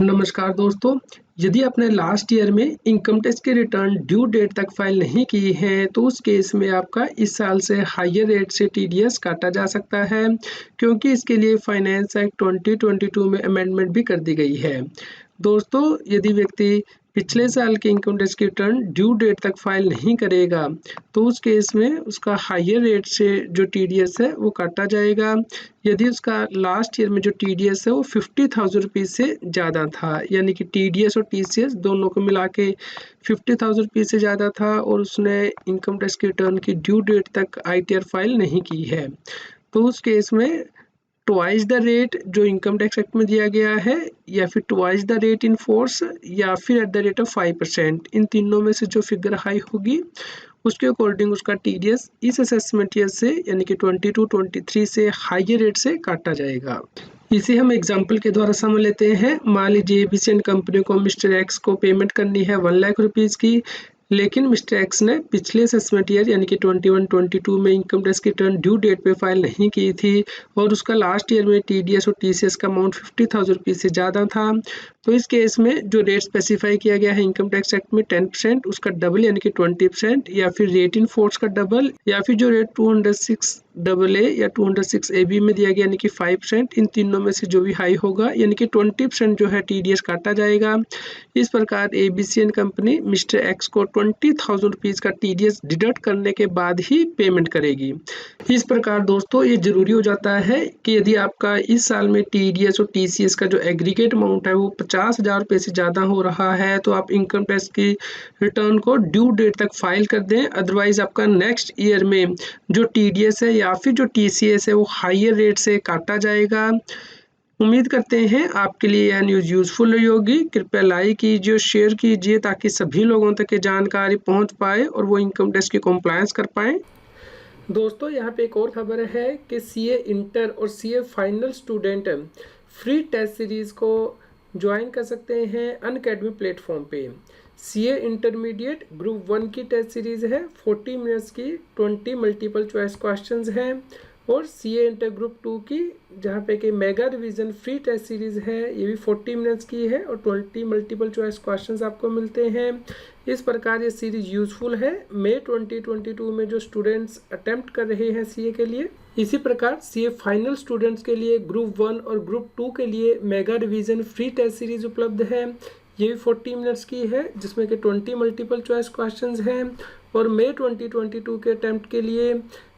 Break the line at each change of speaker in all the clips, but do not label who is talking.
नमस्कार दोस्तों, यदि आपने लास्ट ईयर में इनकम टैक्स की रिटर्न ड्यू डेट तक फाइल नहीं की है, तो उस केस में आपका इस साल से हायर रेट से टीडीएस काटा जा सकता है, क्योंकि इसके लिए फाइनेंस एक्ट 2022 में अमेंडमेंट भी कर दी गई है। दोस्तों, यदि व्यक्ति पिछले साल की इनकम टैक्स की रिटर्न ड्यू डेट तक फाइल नहीं करेगा, तो उस केस में उसका हायर रेट से जो टीडीएस है वो काटा जाएगा। यदि उसका लास्ट ईयर में जो टीडीएस है वो 50,000 रुपीज़ से ज़्यादा था, यानी कि टीडीएस और टीसीएस दोनों को मिला के 50,000 रुपीज़ से ज़्यादा था और उसने इनकम टैक्स की रिटर्न की ड्यू डेट तक आईटीआर फाइल नहीं की है, तो उस केस में ट्वाइस द रेट जो इनकम टैक्स एक्ट में दिया गया है, या फिर twice the rate in force, या फिर एट द रेट ऑफ 5%, इन तीनों में से जो फिगर हाई होगी उसके अकॉर्डिंग उसका टीडीएस इस असेसमेंट ईयर से यानी कि 22-23 से हायर रेट से काटा जाएगा। इसे हम एग्जाम्पल के द्वारा समझ लेते हैं। मान लीजिए एबीसी कंपनी को मिस्टर एक्स को पेमेंट करनी है 1 लाख रुपीज़ की, लेकिन मिस्टर एक्स ने पिछले असेसमेंट ईयर यानी कि 21-22 में इनकम टैक्स की रिटर्न ड्यू डेट पे फाइल नहीं की थी और उसका लास्ट ईयर में टीडीएस और टीसीएस का अमाउंट 50,000 रुपीज़ से ज़्यादा था। तो इस केस में जो रेट स्पेसिफाई किया गया है इनकम टैक्स एक्ट में 10%, उसका डबल यानी कि 20%, या फिर रेट इन फोर्स का डबल, या फिर जो रेट 206 AA या 206 AB में दिया गया यानी कि 5%, इन तीनों में से जो भी हाई होगा यानी कि 20% जो है टीडीएस काटा जाएगा। इस प्रकार एबीसी कंपनी मिस्टर एक्स को 20,000 रुपीज़ का टीडीएस डिडक्ट करने के बाद ही पेमेंट करेगी। इस प्रकार दोस्तों ये जरूरी हो जाता है कि यदि आपका इस साल में टीडीएस और टीसीएस का जो एग्रीगेट अमाउंट है वो 50,000 रुपये से ज़्यादा हो रहा है, तो आप इनकम टैक्स की रिटर्न को ड्यू डेट तक फाइल कर दें। अदरवाइज आपका नेक्स्ट ईयर में जो टीडीएस है या फिर जो टीसीएस है वो हायर रेट से काटा जाएगा। उम्मीद करते हैं आपके लिए यह न्यूज़ यूज़फुल रही होगी। कृपया लाइक कीजिए, शेयर कीजिए ताकि सभी लोगों तक ये जानकारी पहुंच पाए और वो इनकम टैक्स की कॉम्प्लायंस कर पाएँ। दोस्तों, यहाँ पे एक और खबर है कि सीए इंटर और CA final student free test series को ज्वाइन कर सकते हैं अनअकैडमी प्लेटफॉर्म पे। सीए इंटरमीडिएट ग्रुप 1 की टेस्ट सीरीज़ है, 40 मिनट्स की 20 मल्टीपल चॉइस क्वेश्चंस हैं, और सीए इंटर ग्रुप 2 की जहाँ पे कि mega revision free test series है, ये भी 40 मिनट्स की है और 20 मल्टीपल चॉइस क्वेश्चंस आपको मिलते हैं। इस प्रकार ये सीरीज़ यूज़फुल है मई 2022 में जो स्टूडेंट्स अटेम्प्ट कर रहे हैं सीए के लिए। इसी प्रकार सीए फाइनल स्टूडेंट्स के लिए ग्रुप 1 और ग्रुप 2 के लिए mega revision free test series उपलब्ध है, ये भी 40 मिनट्स की है जिसमें कि 20 मल्टीपल चॉइस क्वेश्चंस हैं, और मई 2022 के अटेम्प्ट के लिए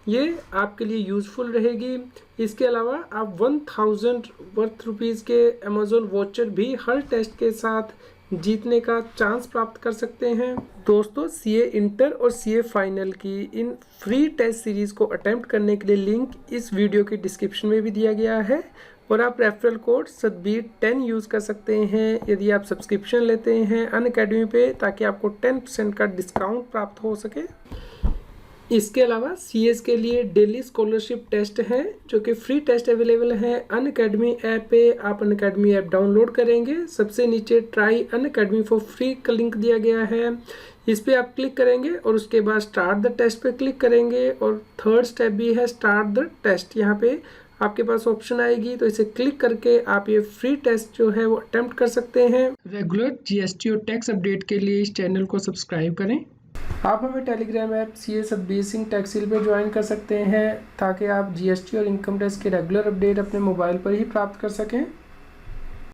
ये आपके लिए यूज़फुल रहेगी। इसके अलावा आप 1000 वर्थ रुपीज़ के अमेज़ॉन वॉचर भी हर टेस्ट के साथ जीतने का चांस प्राप्त कर सकते हैं। दोस्तों, सीए इंटर और सीए फाइनल की इन फ्री टेस्ट सीरीज़ को अटेम्प्ट करने के लिए लिंक इस वीडियो की डिस्क्रिप्शन में भी दिया गया है, और आप रेफरल कोड सतबीर10 यूज़ कर सकते हैं यदि आप सब्सक्रिप्शन लेते हैं अनअकैडमी पे, ताकि आपको 10% का डिस्काउंट प्राप्त हो सके। इसके अलावा सीएस के लिए डेली स्कॉलरशिप टेस्ट हैं जो कि फ्री टेस्ट अवेलेबल है अनअकैडमी ऐप पे। आप अनअकैडमी ऐप डाउनलोड करेंगे, सबसे नीचे ट्राई अनअकैडमी फॉर फ्री का लिंक दिया गया है, इस पे आप क्लिक करेंगे और उसके बाद स्टार्ट द टेस्ट पे क्लिक करेंगे, और थर्ड स्टेप भी है स्टार्ट द टेस्ट। यहाँ पे आपके पास ऑप्शन आएगी, तो इसे क्लिक करके आप ये फ्री टेस्ट जो है वो अटेम्प्ट कर सकते हैं। रेगुलर जीएसटी और टैक्स अपडेट के लिए इस चैनल को सब्सक्राइब करें। आप हमें Telegram app CA Satbir Singh टैक्सील पे ज्वाइन कर सकते हैं ताकि आप जीएसटी और इनकम टैक्स के रेगुलर अपडेट अपने मोबाइल पर ही प्राप्त कर सकें।